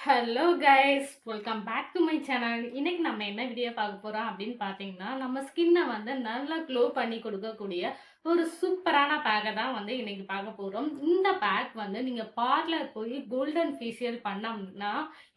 Hello guys, welcome back to my channel. இன்னைக்கு நம்ம என்ன வீடியோ பார்க்க போறோம் அப்படின்னு பார்த்தீங்கன்னா, நம்ம ஸ்கின்னை வந்து நல்லா க்ளோ பண்ணி கொடுக்கக்கூடிய ஒரு சூப்பரான பேக்கை தான் வந்து இன்னைக்கு பார்க்க போறோம். இந்த பேக் வந்து நீங்க பார்லர் போய் கோல்டன் ஃபேஷியல் பண்ணோம்னா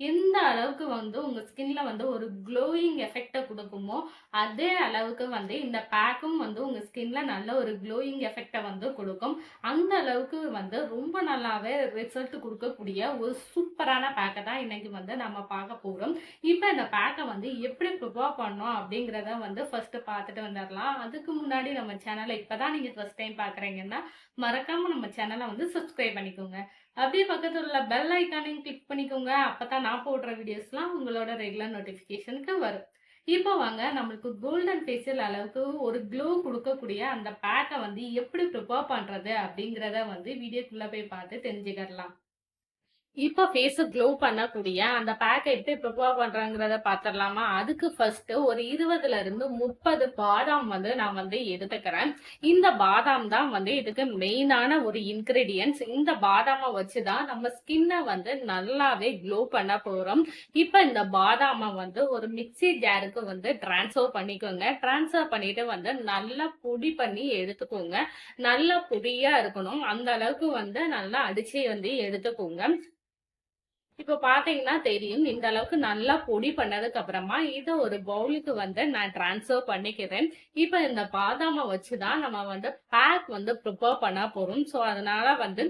எந்த அளவுக்கு வந்து உங்க ஸ்கின்ல வந்து ஒரு க்ளோயிங் எஃபெக்டை கொடுக்குமோ அதே அளவுக்கு வந்து இந்த பேக்கும் வந்து உங்க ஸ்கின்ல நல்ல ஒரு க்ளோயிங் எஃபெக்டை வந்து கொடுக்கும். அந்த அளவுக்கு வந்து ரொம்ப நல்லாவே ரிசல்ட் கொடுக்கக்கூடிய ஒரு சூப்பரான பேக்கை தான் இன்னைக்கு வந்து நம்ம பார்க்க போறோம். இப்போ இந்த பேக்கை வந்து எப்படி ப்ரிப்பேர் பண்ணோம் அப்படிங்கிறத வந்து ஃபர்ஸ்ட் பார்த்துட்டு வந்துடலாம். அதுக்கு முன்னாடி நம்ம சேனலை இப்பதான் நீங்க ஃபர்ஸ்ட் டைம் பார்க்குறீங்கன்னா மறக்காம நம்ம சேனலை வந்து சப்ஸ்கிரைப் பண்ணிக்கோங்க. அப்படியே பக்கத்துல உள்ள பெல் ஐக்கானையும் கிளிக் பண்ணிக்கோங்க. அப்பதான் நான் போடுற வீடியோஸ்லாம் உங்களோட ரெகுலர் நோட்டிஃபிகேஷனுக்கு வரும். இப்போ வாங்க நம்மளுக்கு கோல்டன் ஃபேஷியல் அளவுக்கு ஒரு க்ளோ கொடுக்கக்கூடிய அந்த பேக்கை வந்து எப்படி ப்ரிப்பேர் பண்றது அப்படிங்கிறத வந்து வீடியோக்குள்ள போய் பார்த்து தெரிஞ்சுக்கலாம். இப்போ ஃபேஸ க்ளோ பண்ணக்கூடிய அந்த பேக்க எப்படி ப்ரிப்பேர் பண்றாங்கிறத பாத்துரலாமா? அதுக்கு ஃபர்ஸ்ட் ஒரு 20ல இருந்து 30 பாதாம் வந்து நான் வந்து எடுத்துக்கிறேன். இந்த பாதாம் தான் வந்து இதுக்கு மெயினான ஒரு இன்கிரீடியன்ட்ஸ். இந்த பாதாம வச்சு தான் நம்ம ஸ்கின்ன வந்து நல்லாவே க்ளோ பண்ண போறோம். இப்போ இந்த பாதாம வந்து ஒரு மிக்ஸி ஜாருக்கு வந்து ட்ரான்ஸ்ஃபர் பண்ணிக்கோங்க. ட்ரான்ஸ்ஃபர் பண்ணிட்டு வந்து நல்லா பொடி பண்ணி எடுத்துக்கோங்க. நல்லா பொடியா இருக்கணும். அந்த அளவுக்கு வந்து நல்லா அடிச்சு வந்து எடுத்துக்கோங்க. இப்போ பாத்தீங்கன்னா தெரியும். இந்த அளவுக்கு நல்லா பொடி பண்ணதுக்கு அப்புறமா இதை ஒரு பவுலுக்கு வந்து நான் டிரான்ஸ்ஃபர் பண்ணிக்கிறேன். இப்போ இந்த பாதாமை வச்சுதான் நம்ம வந்து பேக் வந்து ப்ரிப்பேர் பண்ண போறோம். ஸோ அதனால வந்து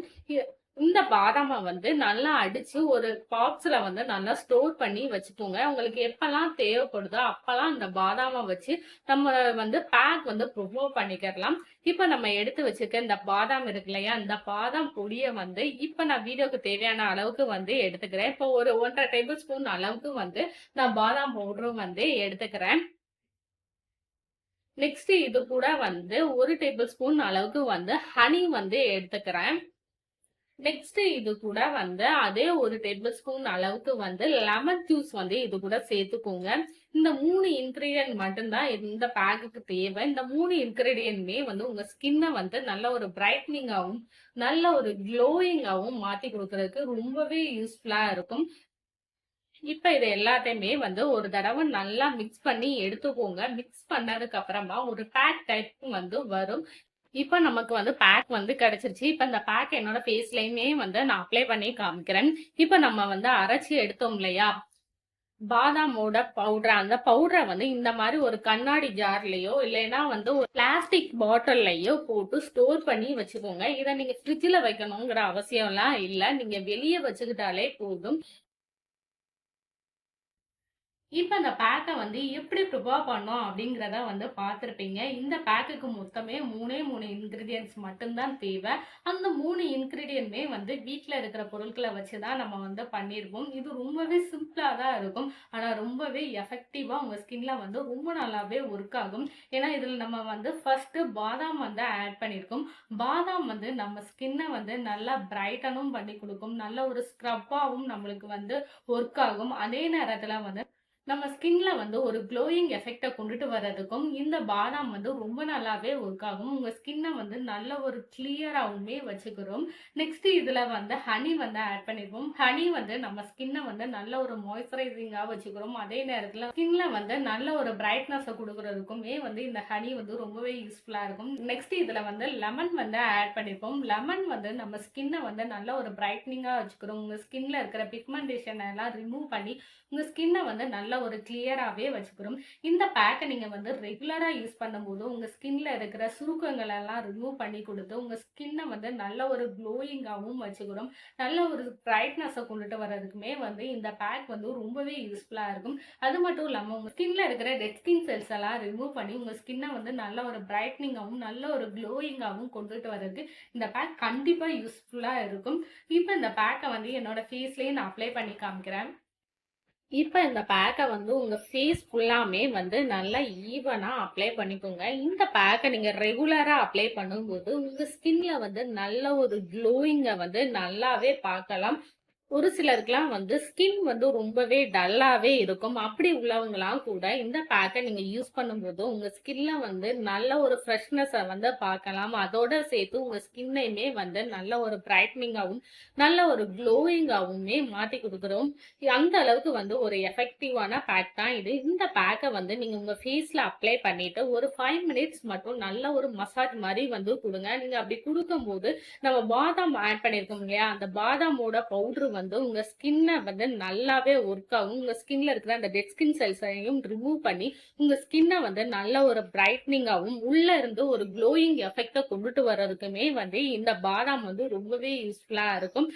இந்த பாதாமை வந்து நல்லா அடிச்சு ஒரு பாக்ஸ்ல வந்து நல்லா ஸ்டோர் பண்ணி வச்சுக்கோங்க. உங்களுக்கு எப்பெல்லாம் தேவைப்படுதோ அப்பெல்லாம் இந்த பாதாமை வச்சு நம்ம வந்து பேக் வந்து ப்ரிப்பேர் பண்ணிக்கலாம். இப்ப நம்ம எடுத்து வச்சிருக்க இந்த பாதாம் இருக்கு இல்லையா, இந்த பாதாம் பொடியை வந்து இப்ப நான் வீடியோக்கு தேவையான அளவுக்கு வந்து எடுத்துக்கிறேன். இப்போ ஒரு 1.5 டேபிள் ஸ்பூன் அளவுக்கு வந்து நான் பாதாம் பவுடரும் வந்து எடுத்துக்கிறேன். நெக்ஸ்ட் இது கூட வந்து 1 டேபிள் ஸ்பூன் அளவுக்கு வந்து ஹனி வந்து எடுத்துக்கிறேன். நெக்ஸ்ட் இது கூட வந்து அதே 1 டேபிள் ஸ்பூன் அளவுக்கு வந்து லெமன் ஜூஸ் வந்து இது கூட சேர்த்துக்கோங்க. இந்த 3 இன்கிரீடியன்ட் மட்டும்தான் இந்த பேக்குக்கு தேவை. இந்த 3 இன்கிரீடியன்ட்மே வந்து உங்க ஸ்கின்னை வந்து நல்ல ஒரு பிரைட்னிங்காகவும் நல்ல ஒரு க்ளோயிங்காகவும் மாத்தி கொடுக்கறதுக்கு ரொம்பவே யூஸ்ஃபுல்லா இருக்கும். இப்ப இது எல்லாத்தையுமே வந்து ஒரு தடவை நல்லா மிக்ஸ் பண்ணி எடுத்துக்கோங்க. மிக்ஸ் பண்ணதுக்கு அப்புறமா ஒரு பேக் டைப் வந்து வரும். இப்ப நமக்கு வந்து பேக் வந்து கிடைச்சிருச்சு. இப்ப இந்த பேக் என்னோட ஃபேஸ்லயுமே வந்து நான் அப்ளை பண்ணி காமிக்கிறேன். இப்ப நம்ம வந்து அரைச்சி எடுத்தோம் இல்லையா பாதாமோட பவுடர், அந்த பவுடரை வந்து இந்த மாதிரி ஒரு கண்ணாடி ஜார்லயோ இல்லைன்னா வந்து ஒரு பிளாஸ்டிக் பாட்டில்லையோ போட்டு ஸ்டோர் பண்ணி வச்சுக்கோங்க. இதை நீங்க ஃப்ரிட்ஜில் வைக்கணுங்கிற அவசியம்லாம் இல்லை. நீங்க வெளியே வச்சுக்கிட்டாலே போதும். இப்ப இந்த பேக்க வந்து எப்படி ப்ரிப்பேர் பண்ணோம் அப்படிங்கிறத வந்து பார்த்துருப்பீங்க. இந்த பேக்குக்கு மொத்தமே 3 இன்கிரீடியன்ட்ஸ் மட்டும்தான் தேவை. அந்த 3 இன்கிரீடியன்ட்மே வந்து வீட்ல இருக்கிற பொருட்களை வச்சு தான் நம்ம வந்து பண்ணியிருப்போம். இது ரொம்பவே சிம்பிளா தான் இருக்கும். ஆனா ரொம்பவே எஃபெக்டிவா உங்க ஸ்கின்ல வந்து ரொம்ப நல்லாவே ஒர்க் ஆகும். ஏன்னா இதுல நம்ம வந்து ஃபர்ஸ்ட் பாதாம் வந்து ஆட் பண்ணியிருக்கோம். பாதாம் வந்து நம்ம ஸ்கின்னை வந்து நல்லா பிரைட்டனும் பண்ணி கொடுக்கும். நல்ல ஒரு ஸ்க்ரப்பாவும் நம்மளுக்கு வந்து ஒர்க் ஆகும். அதே நேரத்துல வந்து நம்ம ஸ்கின்ல வந்து ஒரு க்ளோயிங் எஃபெக்டை கொண்டுட்டு வர்றதுக்கும் இந்த பாதாம் வந்து ரொம்ப நல்லாவே ஒர்க் ஆகும். உங்க ஸ்கின்னை வந்து நல்ல ஒரு கிளியராகவுமே வச்சுக்கிறோம். நெக்ஸ்ட் இதுல வந்து ஹனி வந்து ஆட் பண்ணிருப்போம். ஹனி வந்து நம்ம ஸ்கின்னை வந்து நல்ல ஒரு மாய்ஸ்சரைசிங்கா வச்சுக்கிறோம். அதே நேரத்துல ஸ்கின்ல வந்து நல்ல ஒரு பிரைட்னஸ் கொடுக்கறதுக்குமே வந்து இந்த ஹனி வந்து ரொம்பவே யூஸ்ஃபுல்லா இருக்கும். நெக்ஸ்ட் இதுல வந்து லெமன் வந்து ஆட் பண்ணிருப்போம். லெமன் வந்து நம்ம ஸ்கின்னை வந்து நல்ல ஒரு பிரைட்னிங்கா வச்சுக்கிறோம். உங்க ஸ்கின்ல இருக்கிற பிக்மெண்டேஷன் எல்லாம் ரிமூவ் பண்ணி உங்க ஸ்கின்னை வந்து நல்ல ஒரு கிளியராகவே வச்சுக்கிறோம். இந்த பேக்கை நீங்க வந்து ரெகுலரா யூஸ் பண்ணும்போது உங்க ஸ்கின்ல இருக்கிற சுருக்கங்கள் எல்லாம் ரிமூவ் பண்ணி கொடுத்து உங்க ஸ்கின்னை வந்து நல்ல ஒரு க்ளோயிங்காகவும் வச்சுக்கிறோம். நல்ல ஒரு பிரைட்னஸை கொண்டுட்டு வர்றதுக்குமே வந்து இந்த பேக் வந்து ரொம்பவே யூஸ்ஃபுல்லா இருக்கும். அது மட்டும் இல்லாமல் உங்க ஸ்கின்ல இருக்கிற டெட் ஸ்கின் செல்ஸ் எல்லாம் ரிமூவ் பண்ணி உங்க ஸ்கின்னை வந்து நல்ல ஒரு பிரைட்னிங்காகவும் நல்ல ஒரு க்ளோயிங்காகவும் கொண்டுட்டு வர்றதுக்கு இந்த பேக் கண்டிப்பா யூஸ்ஃபுல்லா இருக்கும். இப்போ இந்த பேக்கை வந்து என்னோட ஃபேஸ்லயே நான் அப்ளை பண்ணி காமிக்கிறேன். இப்ப இந்த பேக்கை வந்து உங்க ஃபேஸ் ஃபுல்லாமே வந்து நல்லா ஈவனா அப்ளை பண்ணிக்கோங்க. இந்த பேக்கை நீங்க ரெகுலரா அப்ளை பண்ணும்போது உங்க ஸ்கின்ல வந்து நல்ல ஒரு க்ளோயிங்கை வந்து நல்லாவே பார்க்கலாம். ஒரு சிலருக்குலாம் வந்து ஸ்கின் வந்து ரொம்பவே டல்லாவே இருக்கும். அப்படி உள்ளவங்கலாம் கூட இந்த பேக்க நீங்க யூஸ் பண்ணும்போது, உங்க ஸ்கின்ல வந்து நல்ல ஒரு ஃப்ரெஷ்னஸ வந்து பார்க்கலாம். அதோட சேர்த்து உங்க ஸ்கின்னையுமே வந்து நல்ல ஒரு பிரைட்னிங்காவும், நல்ல ஒரு க்ளோயிங்காவுமே மாத்தி குடுக்குறோம். அந்த அளவுக்கு வந்து ஒரு எஃபெக்டிவான பேக் தான் இது. இந்த பேக்க வந்து நீங்க உங்க ஃபேஸ்ல அப்ளை பண்ணிட்டு, ஒரு 5 மினிட்ஸ் மட்டும் நல்ல ஒரு மசாஜ் மாரி வந்து குடுங்க. நீங்க அப்படி குடுக்கும்போது, நம்ம பாதாம் ஆட் பண்ணியிருக்கோம் இல்லையா? அந்த பாதாமோட பவுடர் வந்து உங்க ஸ்கின்ன வந்து நல்லாவே ஒர்க் ஆகும். உங்க ஸ்கின்ல இருக்கிற அந்த டெட் ஸ்கின் செல்ஸையும் ரிமூவ் பண்ணி, உங்க ஸ்கின்ன வந்து நல்ல ஒரு பிரைட்னிங்காவும், உள்ள இருந்து ஒரு க்ளோயிங் எஃபெக்ட்ட கொண்டுட்டு வர்றதுக்குமே வந்து இந்த பாதாம் வந்து ரொம்பவே யூஸ்ஃபுல்லா இருக்கும்.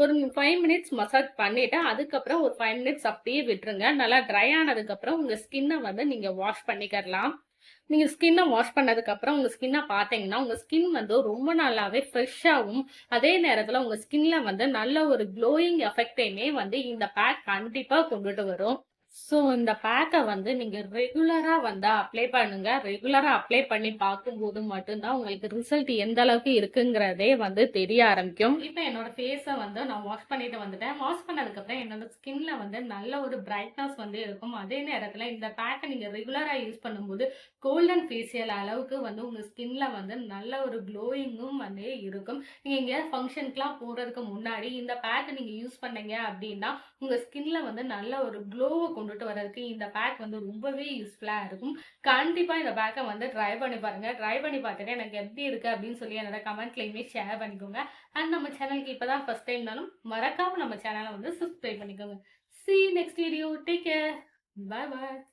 ஒரு 5 மினிட்ஸ் மசாஜ் பண்ணிட்டு, அதுக்கப்புறம் ஒரு 5 மினிட்ஸ் அப்படியே விட்டுருங்க. நல்லா ட்ரை ஆனதுக்கப்புறம் உங்க ஸ்கின்ன வந்து நீங்க வாஷ் பண்ணிக்கிறலாம். நீங்க ஸ்கின்ன வாஷ் பண்ணதுக்கப்புறம் உங்க ஸ்கின்ன பார்த்தீங்கன்னா, உங்க ஸ்கின் வந்து ரொம்ப நல்லாவே ஃப்ரெஷ்ஷாவும், அதே நேரத்தில உங்க ஸ்கின்ல வந்து நல்ல ஒரு க்ளோயிங் எஃபெக்ட்டையுமே வந்து இந்த பேக் கண்டிப்பா கொண்டுட்டு வரும். ஸோ இந்த பேக்க வந்து நீங்க ரெகுலரா வந்து அப்ளை பண்ணுங்க. ரெகுலரா அப்ளை பண்ணி பார்க்கும்போது மட்டும் தான் உங்களுக்கு ரிசல்ட் எந்த அளவுக்கு இருக்குங்கிறதே வந்து தெரிய ஆரம்பிக்கும். இப்ப என்னோட ஃபேஸ வந்து நான் வாஷ் பண்ணிட்டு வந்துட்டேன். வாஷ் பண்ணதுக்கப்புறம் என்னோட ஸ்கின்ல வந்து நல்ல ஒரு பிரைட்னஸ் வந்து இருக்கும். அதே நேரத்தில இந்த பேக்க நீங்க ரெகுலரா யூஸ் பண்ணும்போது, கோல்டன் ஃபேஷியல் அளவுக்கு வந்து உங்க ஸ்கின்ல வந்து நல்ல ஒரு க்ளோயிங்கும் வந்து இருக்கும். நீங்க எங்கேயாவது ஃபங்ஷனுக்குலாம் போறதுக்கு முன்னாடி இந்த பேக்க நீங்க யூஸ் பண்ணீங்க அப்டின்னா, உங்க ஸ்கின்ல வந்து நல்ல ஒரு க்ளோவ கொண்டுட்டு வரதுக்கு இந்த பேக் வந்து ரொம்பவே யூஸ்ஃபுல்லா இருக்கும். கண்டிப்பா இந்த பேக்க வந்து ட்ரை பண்ணி பாருங்க. ட்ரை பண்ணி பார்த்துட்டு எனக்கு எப்படி இருக்கு அப்படின்னு சொல்லி என்னோட கமெண்ட்லயுமே ஷேர் பண்ணிக்கோங்க. அண்ட் நம்ம சேனலுக்கு இப்பதான் ஃபர்ஸ்ட் டைம்னாலும் மறக்காம நம்ம சேனலை வந்து சப்ஸ்கிரைப் பண்ணிக்கோங்க. See you next video. Take care. Bye bye.